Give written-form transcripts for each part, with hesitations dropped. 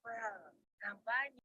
Kampanye.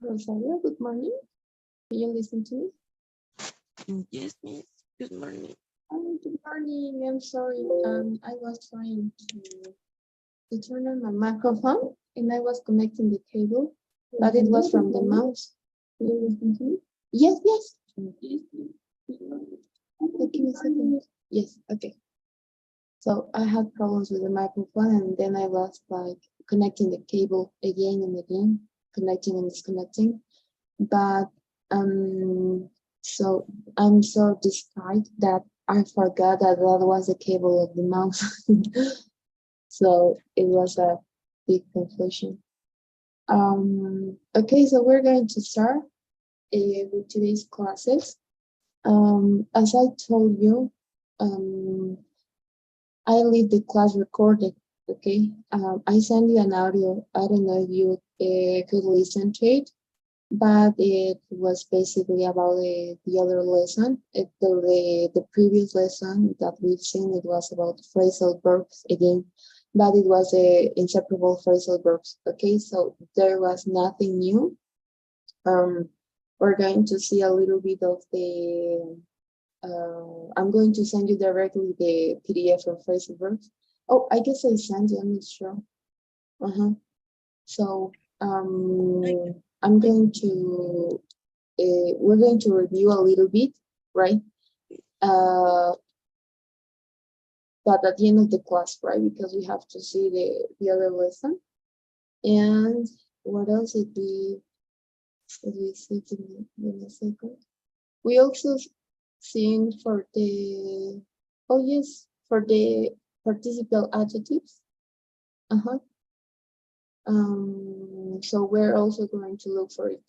Rosario, good morning. Can you listen to me? Yes, miss. Good morning. Good morning. I'm sorry. I was trying to turn on my microphone and I was connecting the cable, but it was from the mouse. Can you listen to me? Yes, yes. Okay, a second. Yes, okay. So I had problems with the microphone and then I was like connecting the cable again and again, connecting and disconnecting. But so I'm so distraught that I forgot that that was the cable of the mouse. So it was a big confusion. Okay, so we're going to start with today's classes. As I told you, I leave the class recorded. Okay, I send you an audio. I don't know if you could listen to it, but it was basically about the other lesson. The previous lesson that we've seen, it was about phrasal verbs again, but it was inseparable phrasal verbs. Okay, so there was nothing new. We're going to see a little bit of the. I'm going to send you directly the PDF of phrasal verbs. Oh, I guess I sent you. I'm not sure. So I'm going to we're going to review a little bit, right? But at the end of the class, right? Because we have to see the other lesson. And what else did we see? Give me a second. We also seen for the for the participial adjectives. So we're also going to look for it.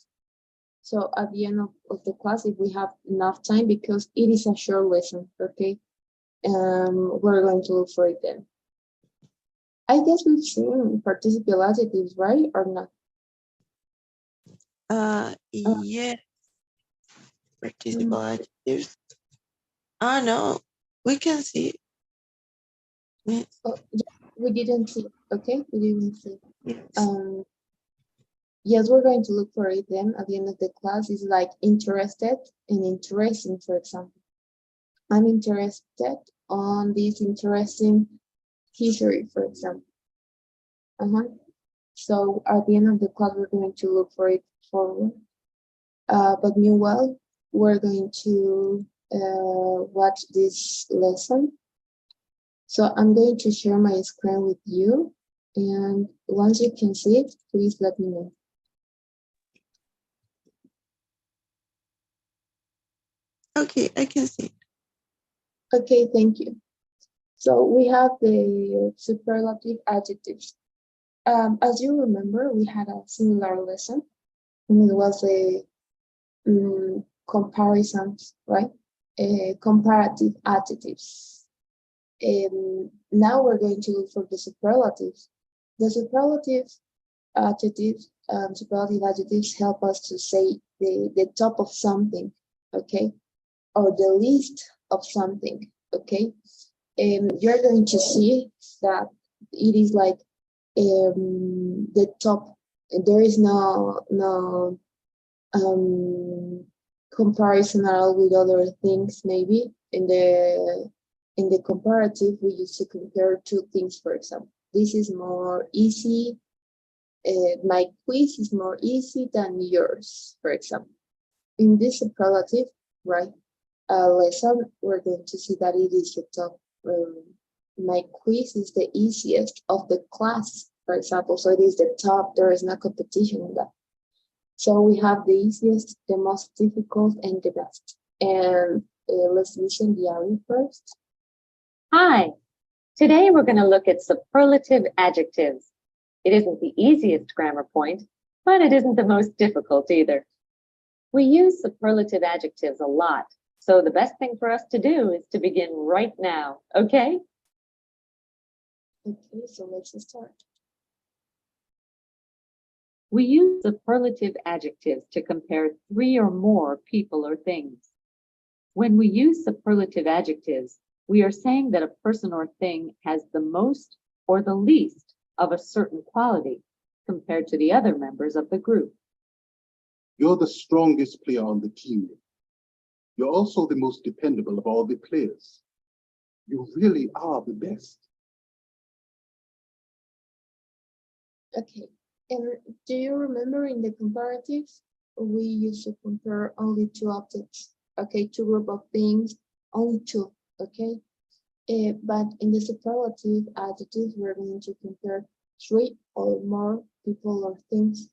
So at the end of the class, if we have enough time, because it is a short lesson, okay? We're going to look for it then. I guess we've seen participial adjectives, right? Or not? Yeah. Participle adjectives. No. We can see. Yes. Oh, yeah, we didn't see, okay? We didn't see. Yes. Yes, we're going to look for it then at the end of the class. It's like interested and interesting, for example. I'm interested on this interesting history, for example. So at the end of the class, we're going to look for it forward. But meanwhile, we're going to watch this lesson. So I'm going to share my screen with you. And once you can see it, please let me know. Okay, I can see. Okay, thank you. So we have the superlative adjectives. As you remember, we had a similar lesson, and it was a comparisons, right? Comparative adjectives. Now we're going to look for the superlatives. The superlative adjectives help us to say the top of something, okay, or the least of something, okay. You're going to see that it is like the top. There is no comparison at all with other things. Maybe in the comparative, we used to compare two things. For example, this is more easy. My quiz is more easy than yours, for example. In this superlative, right, lesson, we're going to see that it is the top. My quiz is the easiest of the class, for example, so it is the top. There is no competition in that. So we have the easiest, the most difficult, and the best. And let's listen the audio first. Hi, today we're going to look at superlative adjectives. It isn't the easiest grammar point, but it isn't the most difficult either. We use superlative adjectives a lot, so the best thing for us to do is to begin right now, okay? Okay, so let's start. We use superlative adjectives to compare three or more people or things. When we use superlative adjectives, we are saying that a person or thing has the most or the least of a certain quality compared to the other members of the group. You're the strongest player on the team. You're also the most dependable of all the players. You really are the best. Okay. And do you remember in the comparative, we used to compare only two objects, okay, two group of things, only two, okay? But in the superlative adjectives, we're going to compare three or more people or things.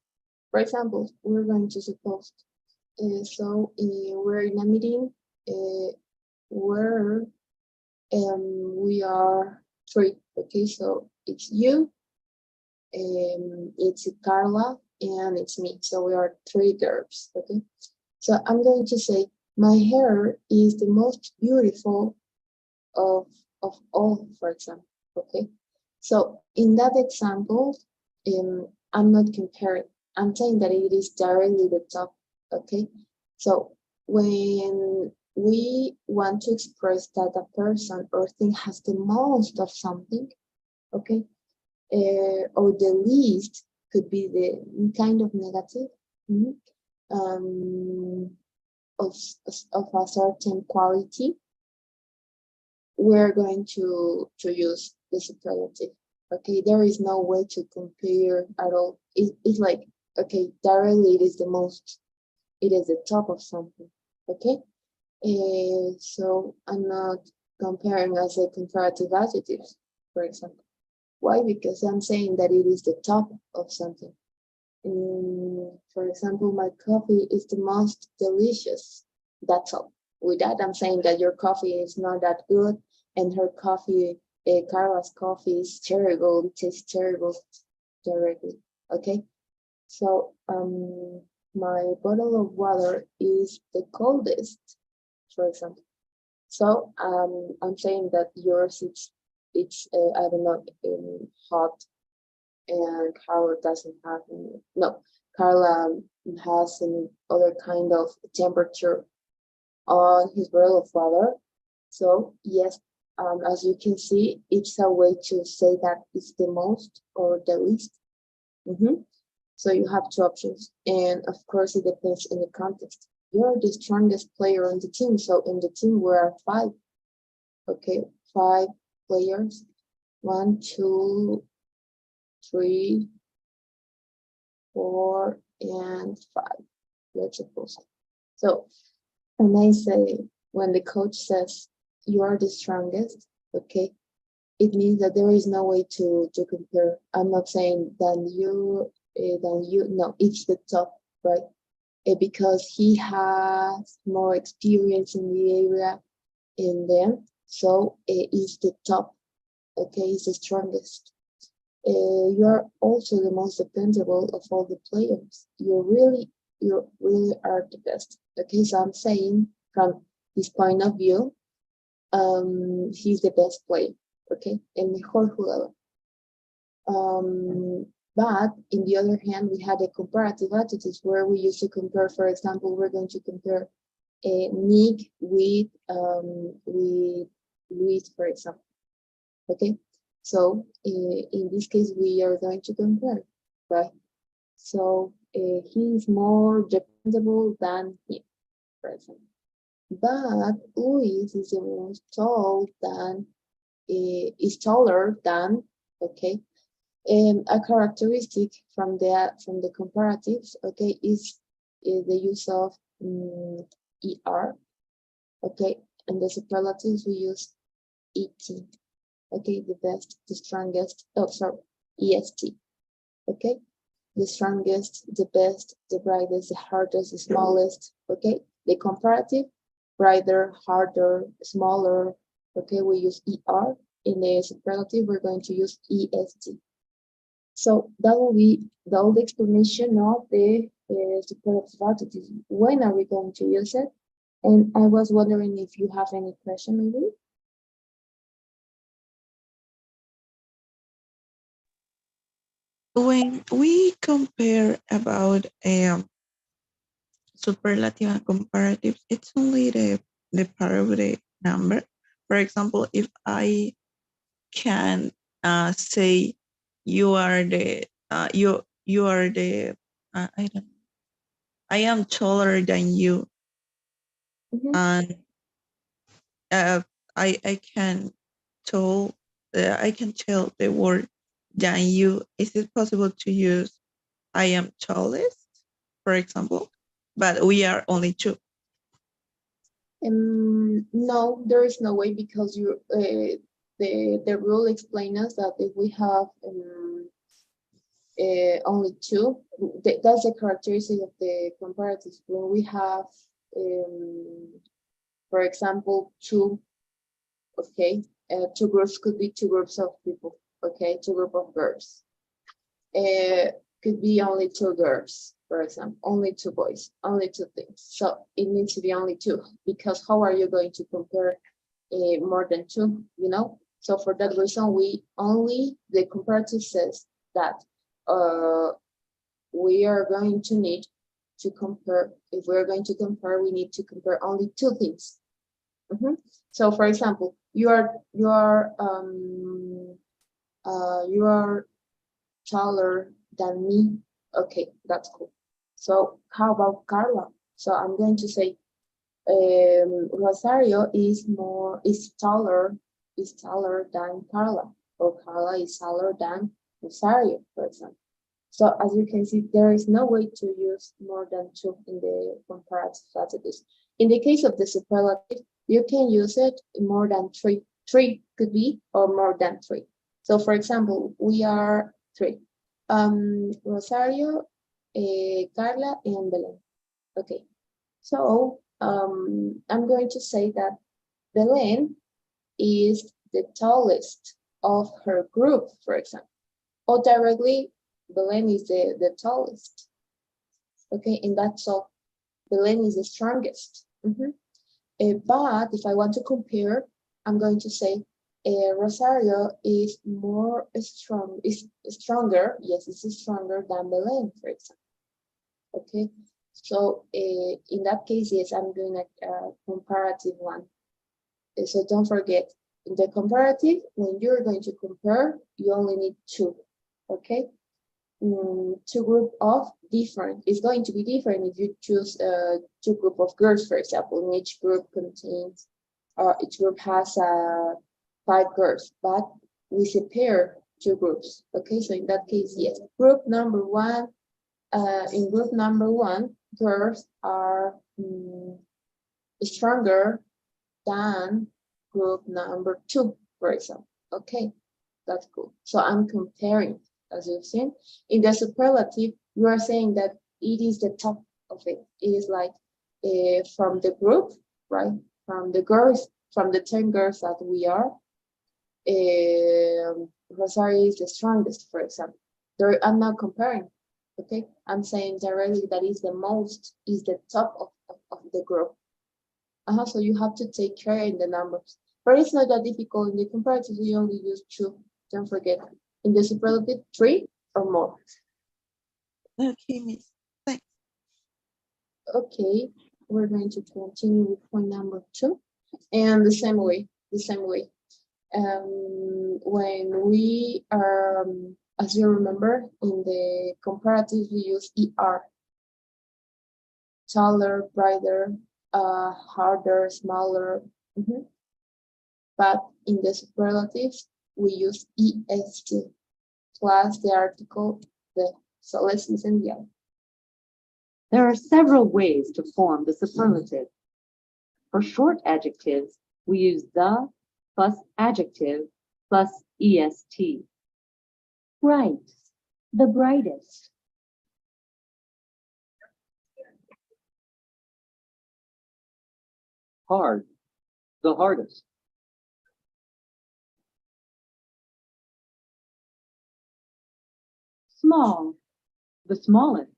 For example, we're going to suppose, we're in a meeting where we are three, okay? So it's you, it's Carla, and it's me. So we are three girls, okay? So I'm going to say, my hair is the most beautiful of all, for example, okay? So in that example, I'm not comparing. I'm saying that it is directly the top, okay? So when we want to express that a person or thing has the most of something, okay, or the least could be the kind of negative of a certain quality, we're going to use the superlative. Okay, there is no way to compare at all. It's like, okay, directly it is the most, it is the top of something. Okay, so I'm not comparing as a comparative adjectives, for example. Why? Because I'm saying that it is the top of something. For example, my coffee is the most delicious. That's all. With that, I'm saying that your coffee is not that good, and her coffee, Carla's coffee is terrible. It tastes terrible directly. Okay. So my bottle of water is the coldest, for example. So I'm saying that yours it's I don't know, hot, and Carla doesn't have any. No, Carla has an other kind of temperature on his bottle of water. So yes, as you can see, it's a way to say that it's the most or the least. So you have two options, and of course it depends in the context. You're the strongest player on the team, so in the team we are five. Okay, five players. 1, 2, 3, 4, and 5. Let's suppose. So when I say, when the coach says you are the strongest, okay, it means that there is no way to compare. I'm not saying no, it's the top, right? Because he has more experience in the area in them, so it's the top, okay, it's the strongest. You are also the most dependable of all the players. You really are the best. Okay, so I'm saying from his point of view, he's the best player. Okay, el mejor jugador. But in the other hand, we had a comparative attitudes where we used to compare. For example, we're going to compare Nick with Luis, for example. Okay, so in this case, we are going to compare, right? So he is more dependable than him, for example. But Luis is the most tall than is taller than, okay. A characteristic from the comparatives, okay, is the use of er, okay, and the superlatives we use et. Okay, the best, the strongest, oh, sorry, est, okay? The strongest, the best, the brightest, the hardest, the smallest, okay? The comparative, brighter, harder, smaller, okay? We use er. In the superlative, we're going to use est. So that will be the old explanation of the superlative adjectives. When are we going to use it? And I was wondering if you have any question, maybe? When we compare about superlative and comparatives, it's only the part of the number. For example, if I can say you are the I don't know, I am taller than you, Mhm. and I can tell I can tell the word than you. Is it possible to use I am tallest, for example? But we are only two. No, there is no way because the rule explains us that if we have only two, that's the characteristic of the comparative. When we have, for example, two, okay, two groups could be two groups of people, okay, two group of girls. Could be only two girls, for example, only two boys, only two things. So it needs to be only two, because how are you going to compare more than two, you know? So for that reason, the comparative says that we are going to need to compare, if we're going to compare, we need to compare only two things. So for example, you are taller than me. Okay, that's cool. So how about Carla? So I'm going to say Rosario is taller than Carla, or Carla is taller than Rosario, for example. So as you can see, there is no way to use more than two in the comparative adjectives. In the case of the superlative, you can use it more than three. Three could be, or more than three. So for example, we are three. Rosario, Carla, and Belen. Okay, so I'm going to say that Belen is the tallest of her group, for example. Or directly, Belen is the tallest. Okay, and that's all. Belen is the strongest. But if I want to compare, I'm going to say Rosario is stronger. Yes, it's stronger than Belen, for example. Okay, so in that case, yes, I'm doing a comparative one. So don't forget, in the comparative, when you're going to compare, you only need two. Okay, two group of different. It's going to be different if you choose two group of girls, for example. And each group contains, each group has 5 girls, but we separe two groups. Okay, so in that case, yes, group number one. In group number one, girls are stronger than group number 2, for example. Okay, that's cool. So I'm comparing, as you've seen. In the superlative, you are saying that it is the top of it. It is like from the group, right? From the girls, from the 10 girls that we are, Rosario is the strongest, for example. I'm not comparing, okay? I'm saying directly that is the top of the group. So you have to take care in the numbers. But it's not that difficult. In the comparative, we only use 2. Don't forget. In the superlative, 3 or more. Okay, Miss. Thanks. Okay, we're going to continue with point number 2. And the same way. When we are, as you remember, in the comparative, we use ER. Taller, brighter, harder, smaller. But in the superlatives, we use EST plus the article the. So let's listen again. There are several ways to form the superlative. For short adjectives, we use the plus adjective plus est. Bright, the brightest. Hard, the hardest. Small, the smallest.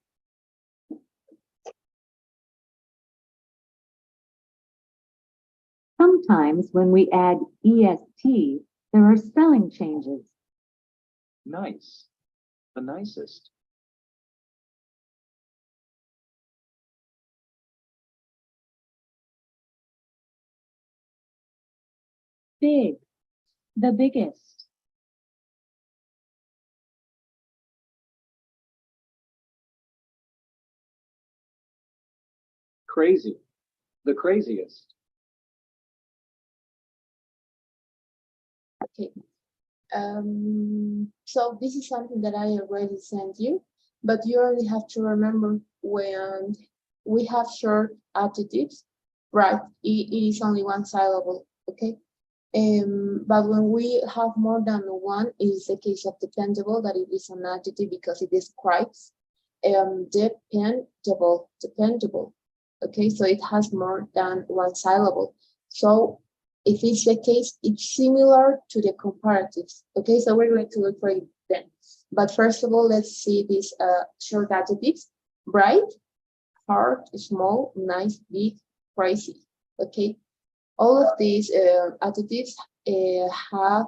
Sometimes when we add est, there are spelling changes. Nice, the nicest. Big, the biggest. Crazy. The craziest. Okay. So this is something that I already sent you, but you only have to remember when we have short adjectives, right? It is only one syllable, okay? But when we have more than one, it is the case of dependable, that it is an adjective because it describes dependable. Okay, so it has more than one syllable. So if it's the case, it's similar to the comparatives. Okay, so we're going to look for it then. But first of all, let's see these short adjectives: bright, hard, small, nice, big, crazy. Okay, all of these adjectives have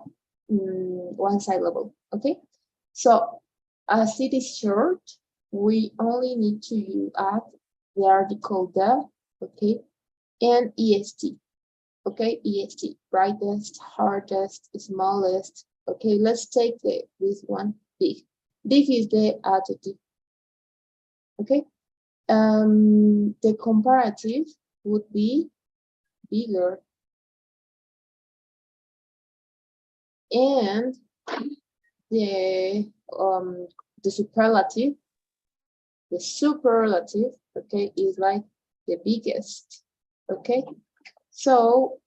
one syllable. Okay, so as it is short, we only need to add the article the, okay, and est. Okay, est, brightest, hardest, smallest. Okay, let's take this one, big. Big is the adjective. Okay, the comparative would be bigger, and the superlative, okay, is like the biggest. Okay, so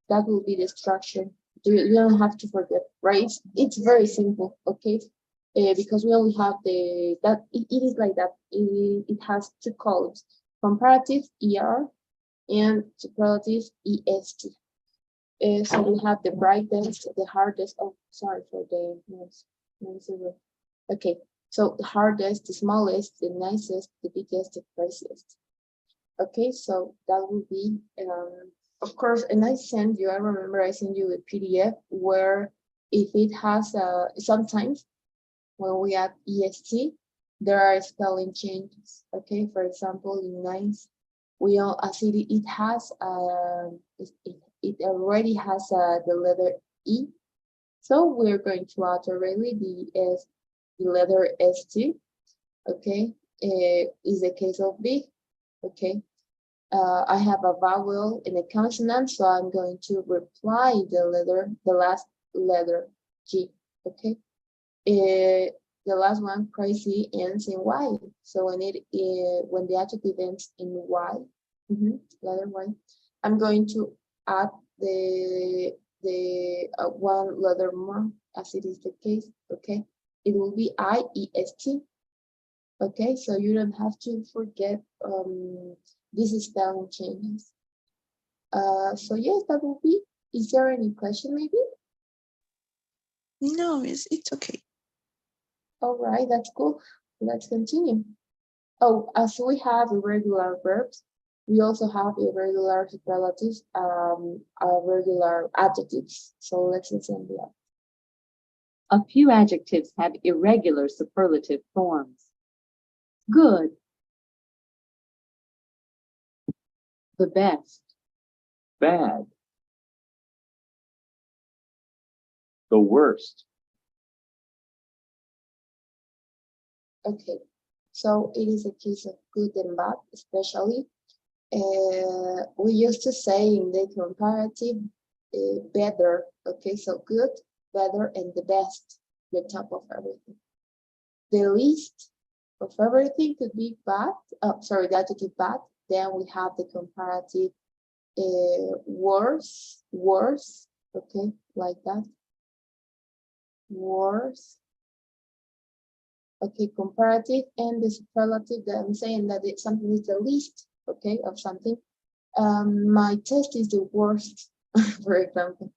that will be the structure. You don't have to forget, right? It's very simple, okay? Because we only have it is like that. It has two columns: comparative ER and superlative EST. So we have the brightest, the hardest. Oh, sorry for the noise. Okay, so the hardest, the smallest, the nicest, the biggest, the craziest. Okay, so that will be, of course, and I remember I sent you a PDF where if it has, sometimes when we add EST, there are spelling changes. Okay, for example, in nice, we all, as it has, it already has the letter E. So we're going to add already the letter ST. Okay, is the case of big. Okay, I have a vowel and a consonant, so I'm going to reply the last letter G. Okay, the last one, crazy, ends in Y. So when when the adjective ends in Y, letter Y, I'm going to add the one letter more, as it is the case. Okay, it will be IEST. Okay, so you don't have to forget these spelling changes. So yes, that will be. Is there any question maybe? No, it's okay. All right, that's cool. Let's continue. Oh, as we have irregular verbs, we also have irregular superlatives, irregular adjectives. So let's listen to that. A few adjectives have irregular superlative forms. Good. The best. Bad. The worst. Okay, so it is a case of good and bad, especially. We used to say in the comparative, better. Okay, so good, better, and the best, the top of everything. The least of everything could be bad. Oh, sorry, the adjective bad. Then we have the comparative worse. Okay, like that. Worse. Okay, comparative, and the superlative that I'm saying that something is the least, okay, of something. My test is the worst, for example,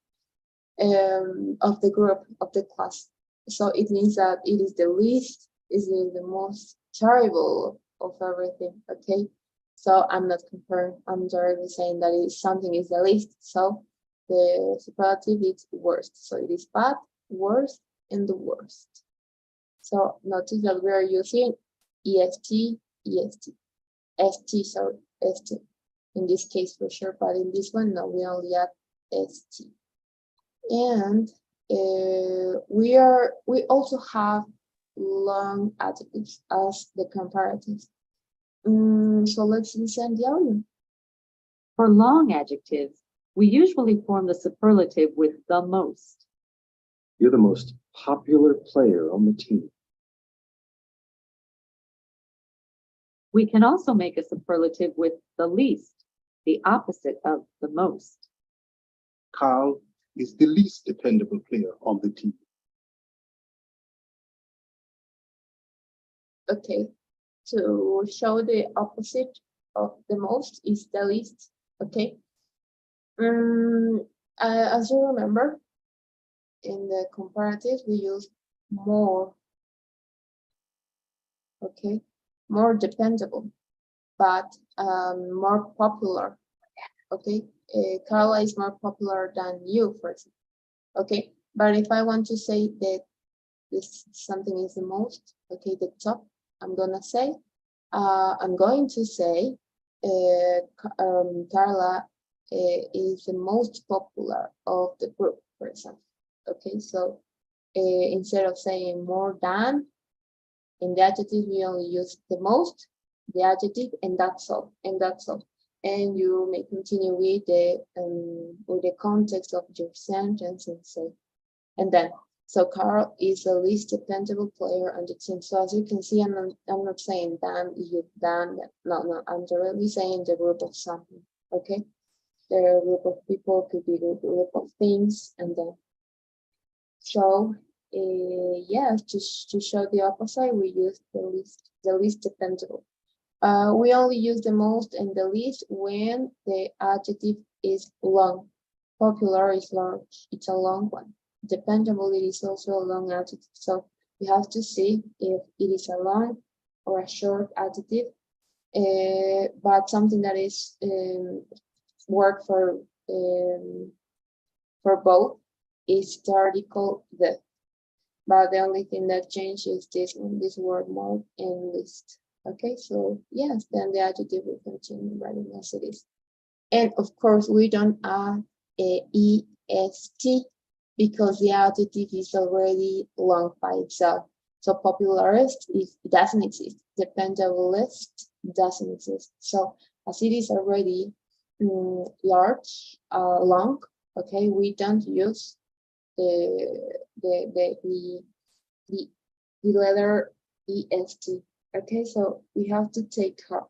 of the group, of the class. So it means that it is the least, is the most terrible of everything, okay? So I'm not comparing, I'm directly saying that something is the least. So the superlative is worst. So it is bad, worst, and the worst. So notice that we are using EST, sorry, ST. In this case for sure, but in this one, no, we only add ST. And we also have long adjectives as the comparatives. So let's listen the audio. For long adjectives, we usually form the superlative with the most. You're the most popular player on the team. We can also make a superlative with the least, the opposite of the most. Carl is the least dependable player on the team. Okay, to show the opposite of the most is the least. Okay. As you remember, in the comparative, we use more. Okay, more dependable, but more popular. Okay, Carla is more popular than you, for example. Okay, but if I want to say that this something is the most, okay, the top, I'm going to say Carla is the most popular of the group, for example. Okay, so instead of saying more than, in the adjective we only use the most, the adjective, and that's all, and that's all. And you may continue with the context of your sentence and say, and then. So Carl is the least dependable player on the team. So as you can see, I'm not saying Dan, you, Dan. No, I'm directly saying the group of something. Okay, the group of people could be the group of things, and then. So yeah, to show the opposite, we use the least dependable. We only use the most and the least when the adjective is long. Popular is large; it's a long one. Dependable, it is also a long adjective. So you have to see if it is a long or a short adjective, but something that is work for both is the article the. But the only thing that changes this one, this word more and least. Okay, so yes, then the adjective will continue writing as it is. And of course, we don't add a est because the adjective is already long by itself. So popularist, if it doesn't exist, dependablest doesn't exist. So as it is already large, long, okay, we don't use the letter est. Okay, so we have to take her.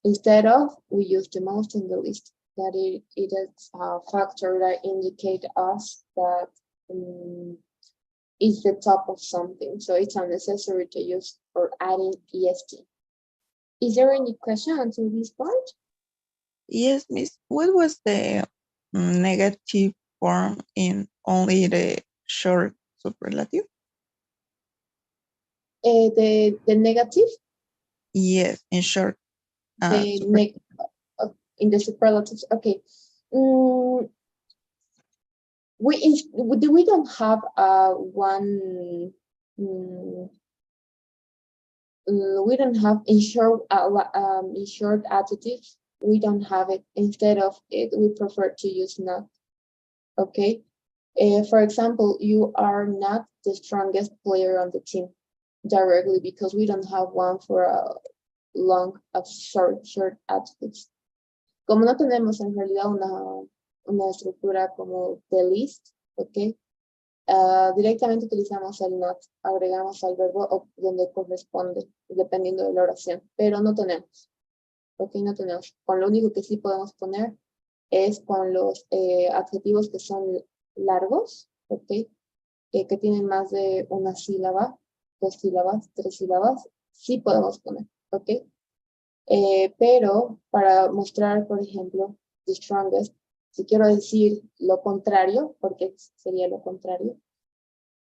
Instead of, we use the most and the least. That it is a factor that indicate us that it's the top of something. So it's unnecessary to use or adding est. Is there any question until this point? Yes, Miss. What was the negative form in only the short superlative? The negative, Yes, in short. in the superlatives. Okay. We don't have one. We don't have in short adjectives. We don't have it. Instead of it, we prefer to use not. Okay. For example, you are not the strongest player on the team directly because we don't have one for a short adjectives. Como no tenemos en realidad una estructura como the list, ¿ok? Directamente utilizamos el not, agregamos al verbo donde corresponde, dependiendo de la oración, pero no tenemos, ¿ok? No tenemos. Con lo único que sí podemos poner es con los adjetivos que son largos, ¿ok? Que tienen más de una sílaba, 2 sílabas, 3 sílabas, sí podemos poner, ¿ok? Pero para mostrar, por ejemplo, the strongest, si quiero decir lo contrario, porque sería lo contrario,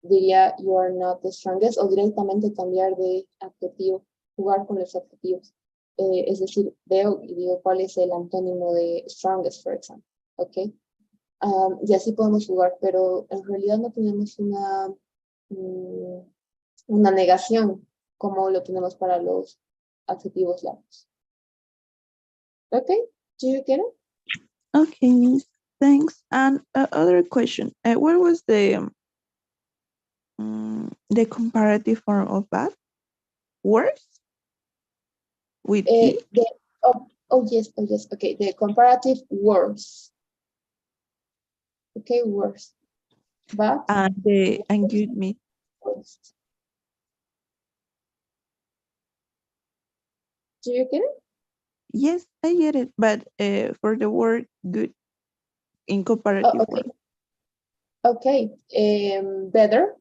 diría you are not the strongest, o directamente cambiar de adjetivo, jugar con los adjetivos. Es decir, veo y digo cuál es el antónimo de strongest, por ejemplo, ¿ok? Y así podemos jugar, pero en realidad no tenemos una negación como lo tenemos para los adjetivos largos. Okay, do you get it? Okay, Miss. Thanks. And other question. What was the comparative form of bad? Worse? With E? Oh yes, oh yes. Okay, the comparative worse. Okay, worse. But And good meat. worst. Do you get it? Yes, I get it. But for the word good in Oh, comparative okay. word. Okay. Better,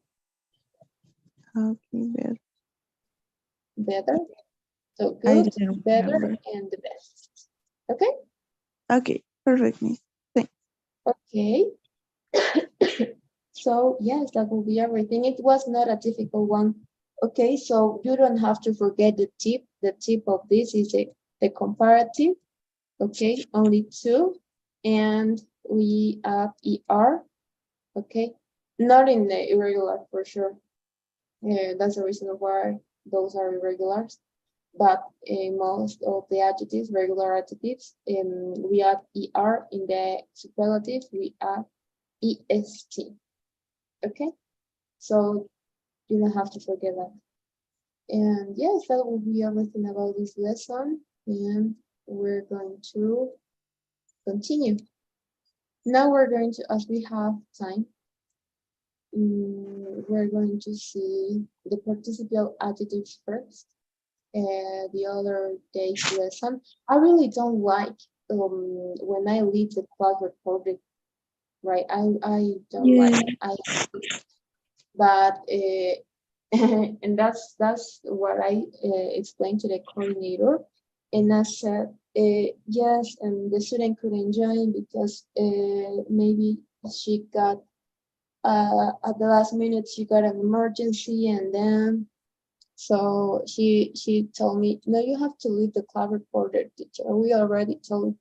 Okay, better. better. So I good, didn't better, remember. and the best. Okay. Okay, perfect, miss. Thanks. Okay. So yes, that will be everything. It was not a difficult one. Okay, so you don't have to forget the tip. The tip of this is the comparative. Okay, only two, and we add er. Okay, not in the irregular for sure. That's the reason why those are irregulars. But in most of the adjectives, regular adjectives, we add er. In the superlative, we add est. Okay, so you don't have to forget that. And yes, that will be everything about this lesson. And we're going to continue. Now we're going to, as we have time, we're going to see the participial adjectives first. The other day's lesson. I really don't like when I leave the class recorded, right? I don't Yeah. like but and that's what I explained to the coordinator, and I said yes, and the student couldn't join because maybe she got at the last minute she got an emergency, and then so she told me, no, you have to leave the club reporter, teacher. We already told,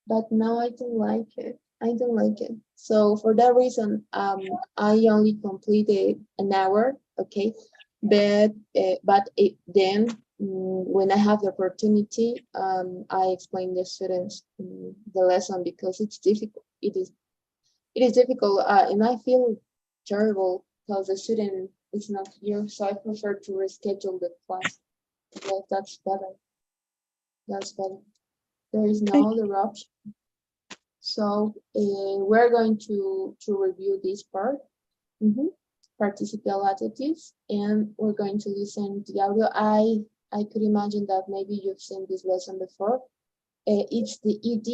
but now I don't like it. I don't like it. So for that reason, I only completed an hour, okay, but then when I have the opportunity, I explain the students the lesson because it's difficult. It is difficult, and I feel terrible because the student is not here, so I prefer to reschedule the class. Well, that's better. That's better. There is no other option. So we're going to review this part, participial adjectives, and we're going to listen to the audio. I could imagine that maybe you've seen this lesson before. It's the ed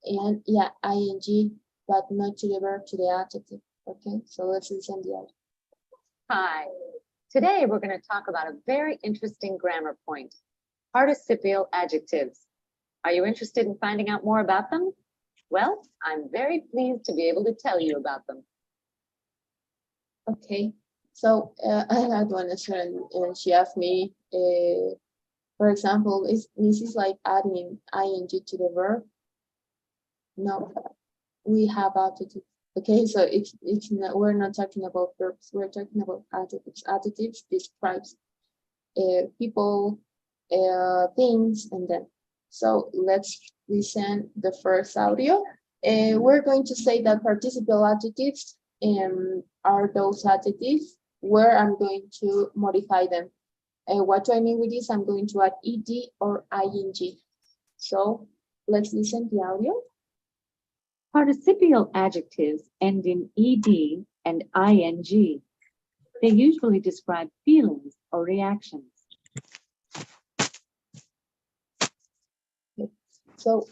and yeah, ing, but not to the verb, to the adjective. Okay, so let's listen to the audio. Hi. Today we're going to talk about a very interesting grammar point, participial adjectives. Are you interested in finding out more about them? Well, I'm very pleased to be able to tell you about them. Okay, so I had one student and she asked me, for example, is this like adding ing to the verb? No, we have adjectives. Okay, so it's not, we're not talking about verbs. We're talking about adjectives. Adjectives describes people, things, and then. So let's listen the first audio. We're going to say that participial adjectives are those adjectives where I'm going to modify them. What do I mean with this? I'm going to add ed or ing. So let's listen to the audio. Participial adjectives end in ed and ing. They usually describe feelings or reactions. So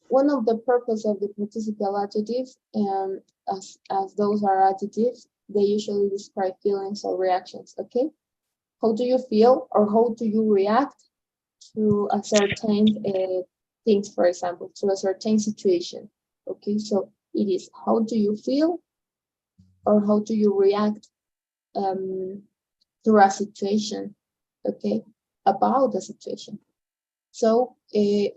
one of the purpose of the participial adjectives, and as those are adjectives, they usually describe feelings or reactions. Okay, how do you feel or how do you react to a certain things, for example, to a certain situation? Okay, so it is how do you feel or how do you react through a situation? Okay, about the situation. So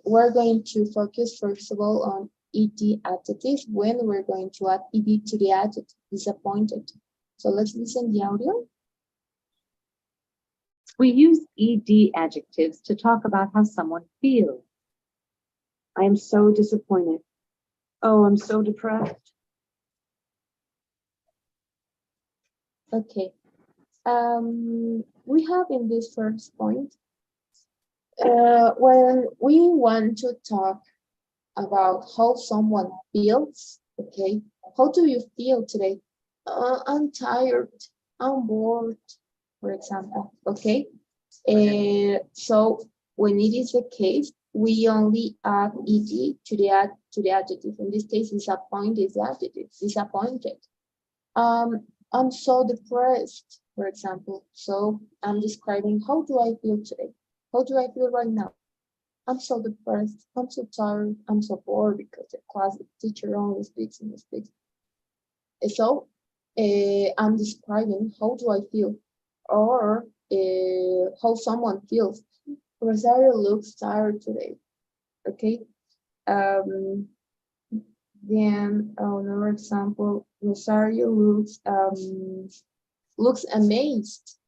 we're going to focus first of all on ed adjectives when we're going to add ed to the adjective disappointed. So let's listen the audio. We use ed adjectives to talk about how someone feels. I am so disappointed. Oh, I'm so depressed. Okay. We have in this first point When we want to talk about how someone feels, okay, how do you feel today? I'm tired, I'm bored, for example, okay? So when it is the case, we only add ed to the adjective. In this case, disappointed is the adjective, disappointed. I'm so depressed, for example. So I'm describing how do I feel today? How do I feel right now? I'm so depressed. I'm so tired. I'm so bored because the class the teacher only speaks and speaks. So I'm describing how do I feel, or how someone feels. Rosario looks tired today. Okay. Um, then another example, Rosario looks amazed.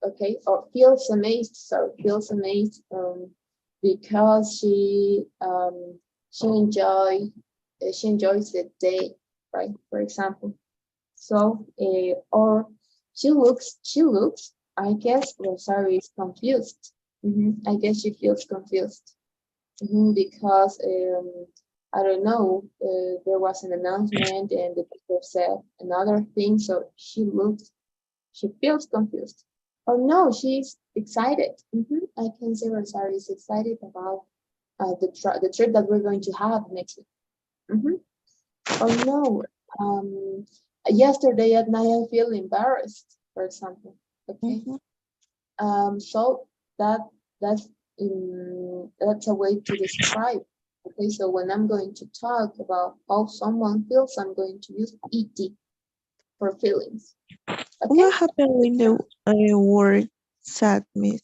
Okay, or feels amazed. So feels amazed because she enjoys the day, right? For example. So or she looks. I guess Rosario is confused. I guess she feels confused. Because I don't know, there was an announcement and the teacher said another thing, so she feels confused. Or no, she's excited. I can say Rosario is excited about the trip that we're going to have next week. Or no, yesterday at night I feel embarrassed, for example. Okay. So that that's that's a way to describe. Okay, so when I'm going to talk about how someone feels, I'm going to use ed for feelings. Okay. What happened with the word sad, Miss?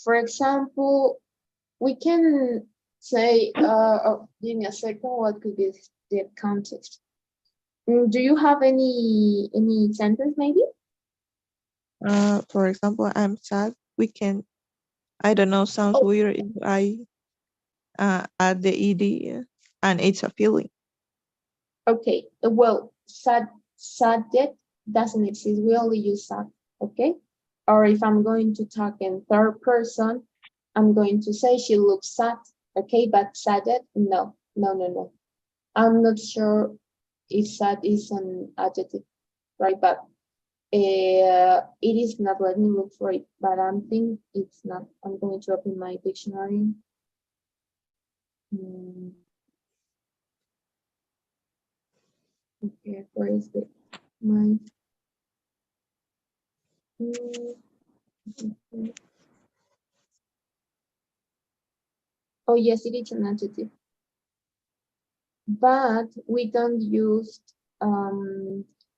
For example, we can say, give me a second, what could be the context? Do you have any sentence maybe? For example, I'm sad. We can, I don't know, sounds Oh. weird if I add the ed and it's a feeling. Okay, well, subject doesn't exist. We only use sad, okay? Or if I'm going to talk in third person, I'm going to say she looks sad, okay? But saded, no. I'm not sure if sad is an adjective, right? But it is not. Let me look for it. But I think it's not. I'm going to open my dictionary. Okay, where is it? My. Oh yes, it is an adjective. But we don't use,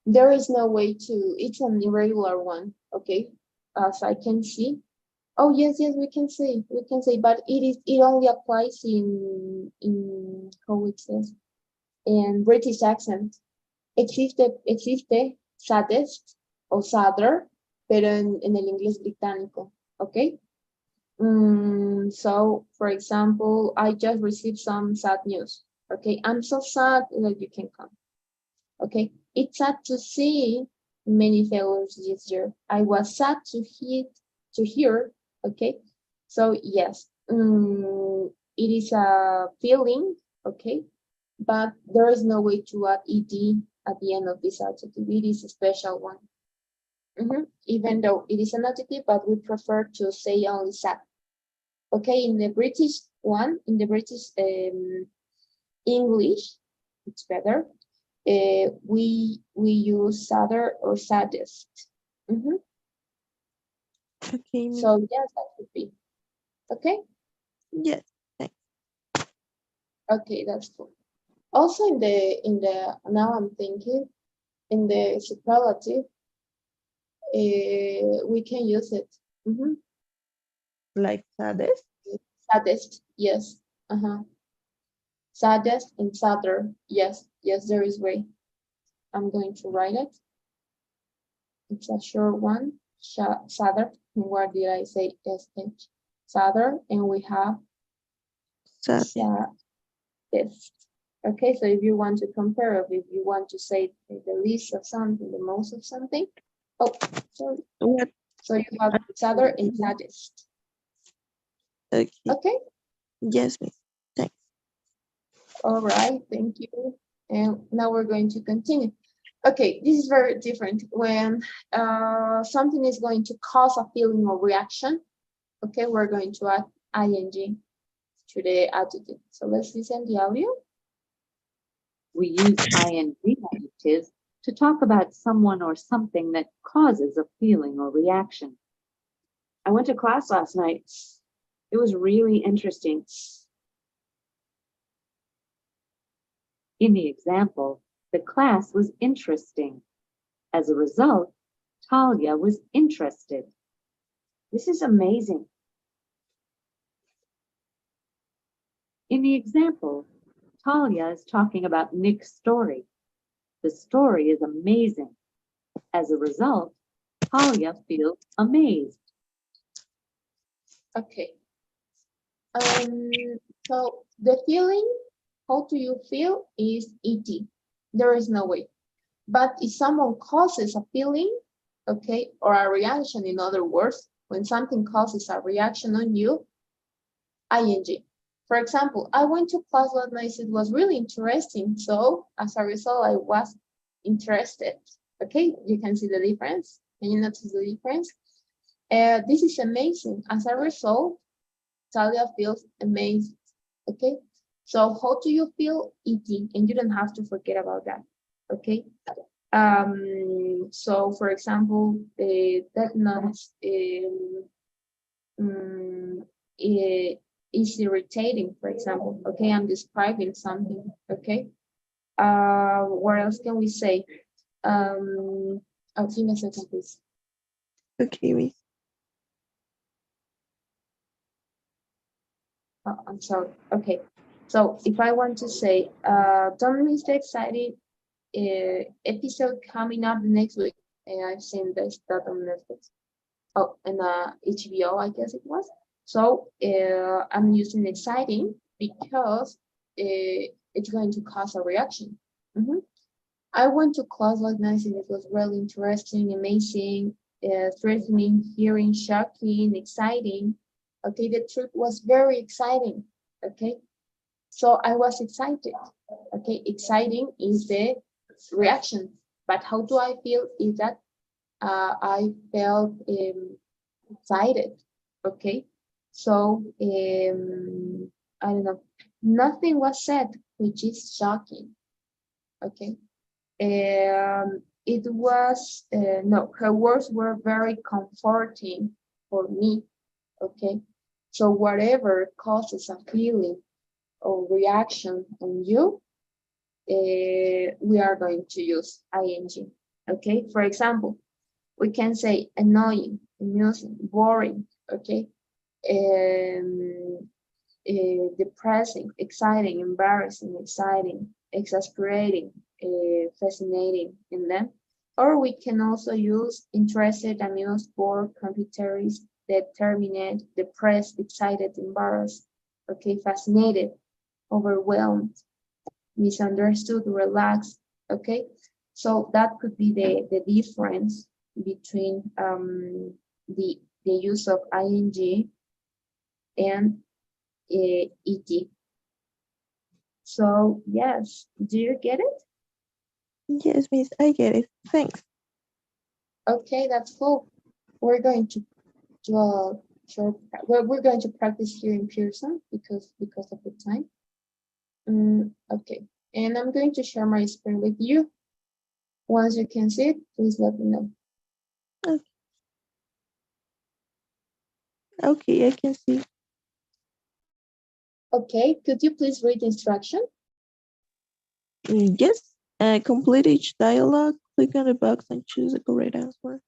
there is no way to, it's an irregular one, okay? As I can see. Oh yes, we can say, but it only applies in how it says, in British accent. Existe saddest o sadder, pero en el inglés británico, okay? So, for example, I just received some sad news. Okay, I'm so sad that you can come. Okay, it's sad to see many failures this year. I was sad to hear. Okay, so yes, it is a feeling. Okay, but there is no way to add ed at the end of this adjective. It is a special one. Even though it is an adjective, but we prefer to say only sad. Okay, in the British one, in the British English, it's better. We use sadder or saddest. Okay, Miss. So yes, that would be okay. Yes. Thanks. Okay, that's cool. Also, in the now I'm thinking in the superlative, we can use it. Like saddest? Saddest, yes. Saddest and sadder, yes, there is way. I'm going to write it. It's a short one. Sadder. Where did I say SH? Sadder, and we have saddest. Okay, so if you want to compare, if you want to say the least of something, the most of something. Oh, sorry. What So you have sadder and saddest. Okay. Okay. Yes, Miss. Thanks. All right. Thank you. And now we're going to continue. Okay, this is very different when something is going to cause a feeling or reaction. Okay, we're going to add ing to the adjective. So let's listen the audio. We use ing adjectives to talk about someone or something that causes a feeling or reaction. I went to class last night. It was really interesting. In the example, the class was interesting. As a result, Talia was interested. This is amazing. In the example, Talia is talking about Nick's story. The story is amazing. As a result, Talia feels amazed. Okay. So the feeling, how do you feel, is et. There is no way. But if someone causes a feeling, okay, or a reaction, in other words, when something causes a reaction on you, ing. For example, I went to class last night. It was really interesting. So as a result, I was interested. Okay, you can see the difference. Can you notice the difference? This is amazing. As a result, Talia feels amazed. Okay, so how do you feel? Eating, and you don't have to forget about that. Okay. So for example, that not is irritating, for example. Okay, I'm describing something. Okay. What else can we say? Oh, give me a second, please. Okay, Miss. Oh, I'm sorry. Okay. So if I want to say, don't miss the exciting episode coming up next week. And I've seen this that on Netflix. Oh, and HBO, I guess it was. So I'm using exciting because it's going to cause a reaction. I went to class last night and it was really interesting, amazing, threatening, hearing, shocking, exciting. Okay, the trip was very exciting. Okay, so I was excited. Okay, exciting is the reaction, but how do I feel is that I felt excited. Okay, so I don't know, nothing was said, which is shocking. Okay, it was no, her words were very comforting for me. Okay, so whatever causes a feeling or reaction on you, we are going to use ing. Okay, for example, we can say annoying, amusing, boring. Okay, depressing, exciting, embarrassing, exciting, exasperating, fascinating, and then, or we can also use interested, amused, bored, confused, determined, depressed, excited, embarrassed, okay, fascinated, overwhelmed, misunderstood, relaxed, okay. So that could be the difference between the use of ing and et. So yes, do you get it? Yes, Miss, I get it. Thanks. Okay, that's cool. We're going to do a short. We're going to practice here in Pearson because of the time. Okay, and I'm going to share my screen with you. Once you can see it, please let me know. Okay, I can see. Okay, could you please read the instruction? Yes. Complete each dialogue. Click on the box and choose the correct answer.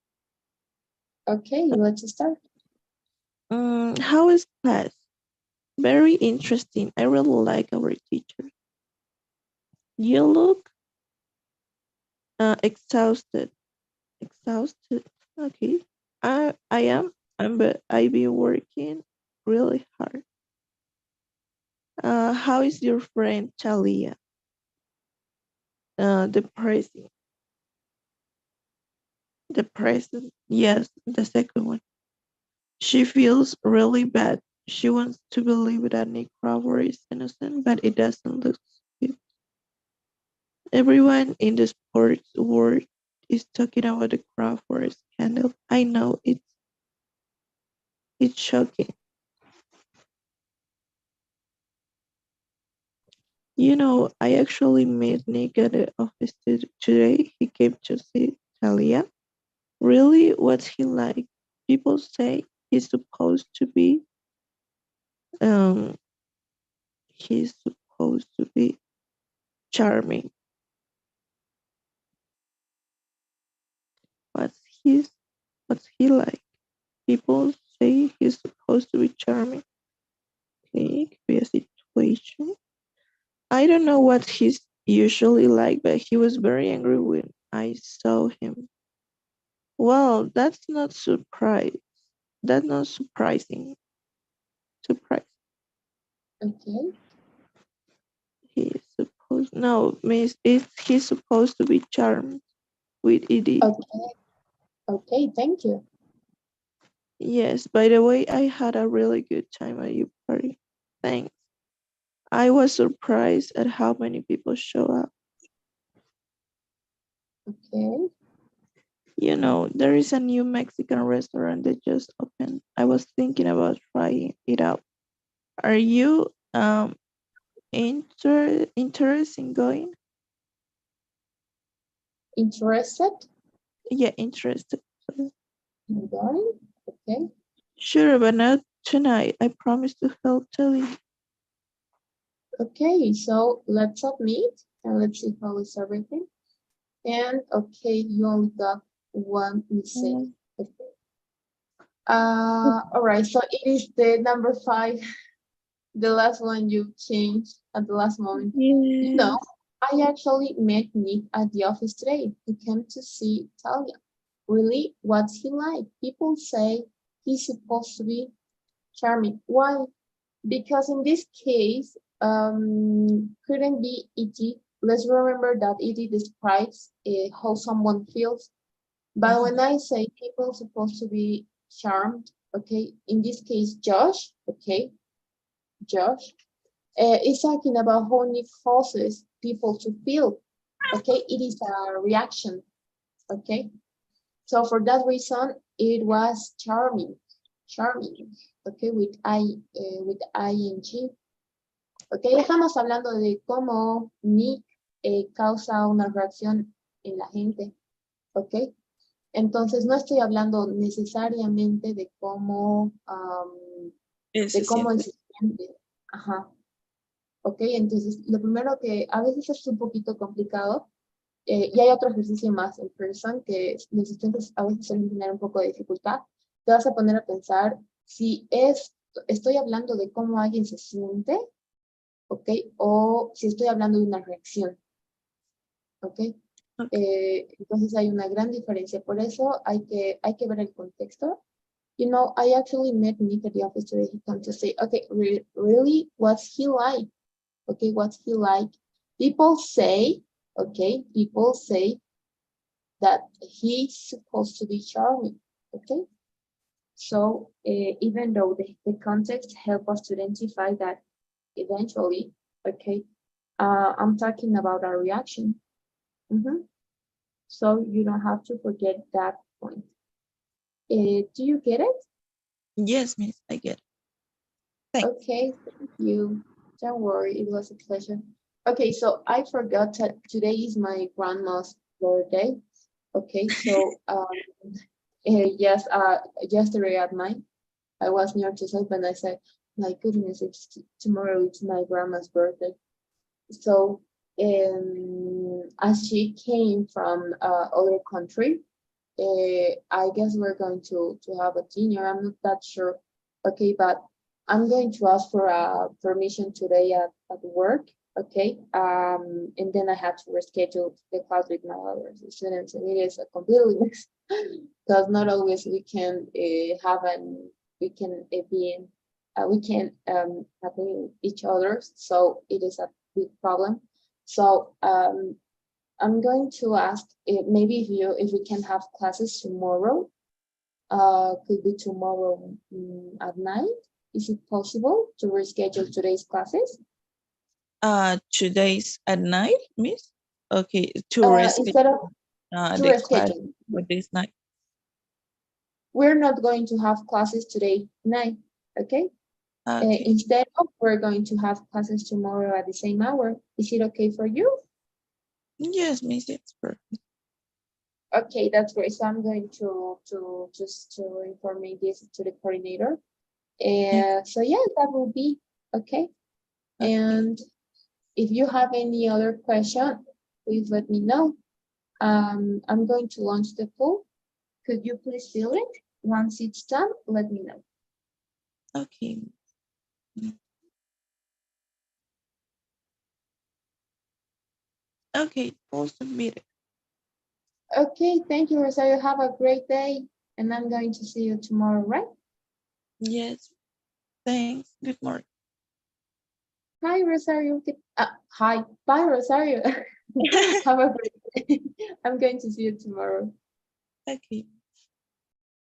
Okay, let's start. How is class? Very interesting. I really like our teacher. You look exhausted. Exhausted. Okay. I am. But I've been working really hard. How is your friend Talia? Depressing. The present, yes, the second one. She feels really bad. She wants to believe that Nick Crawford is innocent, but it doesn't look it. Everyone in the sports world is talking about the Crawford scandal. I know it's shocking. You know, I actually met Nick at the office today. He came to see Talia. Really, what's he like? People say he's supposed to be um he's supposed to be charming. What's his what's he like? People say he's supposed to be charming. Okay, it could be a situation. I don't know what he's usually like, but he was very angry when I saw him. Well, that's not surprising. Surprise. Okay. He's supposed no, miss he's supposed to be charmed with Edie. Okay. Okay. Thank you. Yes, by the way, I had a really good time at your party. Thanks. I was surprised at how many people show up. Okay. You know, there is a new Mexican restaurant that just opened. I was thinking about trying it out. Are you interested in going? Interested Yeah, interested. in going? Okay. Sure, but not tonight. I promise to help tell you. Okay. So let's submit and let's see how is everything. And okay, you only got one mistake. Okay. All right. So it is the number 5, the last one you changed at the last moment. You know, I actually met Nick at the office today. He came to see Talia. Really, what's he like? People say he's supposed to be charming. Why? Because in this case, couldn't be E.T. Let's remember that E.T. describes how someone feels. But when I say people supposed to be charmed, okay, in this case, Josh, okay, Josh, is talking about how Nick causes people to feel, okay, it is a reaction, okay. So for that reason, it was charming, okay, with ing. Okay, estamos hablando de cómo Nick causa una reacción en la gente, ok. Entonces no estoy hablando necesariamente de cómo, él se siente. Ajá. Ok, entonces lo primero que a veces es un poquito complicado, y hay otro ejercicio más en person que los estudiantes a veces suelen tener un poco de dificultad. Te vas a poner a pensar si estoy hablando de cómo alguien se siente, ok, o si estoy hablando de una reacción, ok. Entonces hay una gran diferencia, por eso hay que ver el contexto. You know, I actually met Nick at the office today. He comes to say, okay, really, what's he like? Okay, what's he like? People say, okay, people say that he's supposed to be charming, okay? So even though the context help us to identify that eventually, okay, I'm talking about our reaction. So you don't have to forget that point. Do you get it? Yes, miss, I get it. Thanks. Okay, thank you. Don't worry, it was a pleasure. Okay, so I forgot that today is my grandma's birthday. Okay, so yes, yesterday at night, I was near to sleep and I said, my goodness, tomorrow it's my grandma's birthday. So as she came from other country, I guess we're going to have a dinner. I'm not that sure. Okay, but I'm going to ask for permission today at work. Okay, and then I have to reschedule the class with my other students, and it is a completely mix because not always we can have we can be in, we can have each other, so it is a big problem. So I'm going to ask if maybe if we can have classes tomorrow. Could be tomorrow at night. Is it possible to reschedule today's classes? Today's at night, miss? Okay, to Instead of to the class reschedule. for this night. We're not going to have classes today night, okay? Okay. Instead of we're going to have classes tomorrow at the same hour. Is it okay for you? Yes, miss, it's perfect. Okay, that's great. So I'm going to just to inform this to the coordinator. And so yeah, that will be okay. Okay. And if you have any other question, please let me know. I'm going to launch the poll. Could you please fill it? Once it's done, let me know. Okay. Okay, all submitted. Okay, thank you, Rosario. Have a great day. And I'm going to see you tomorrow, right? Yes. Thanks. Good morning. Hi, Rosario. Hi. Bye, Rosario. Have a great day. I'm going to see you tomorrow. Okay.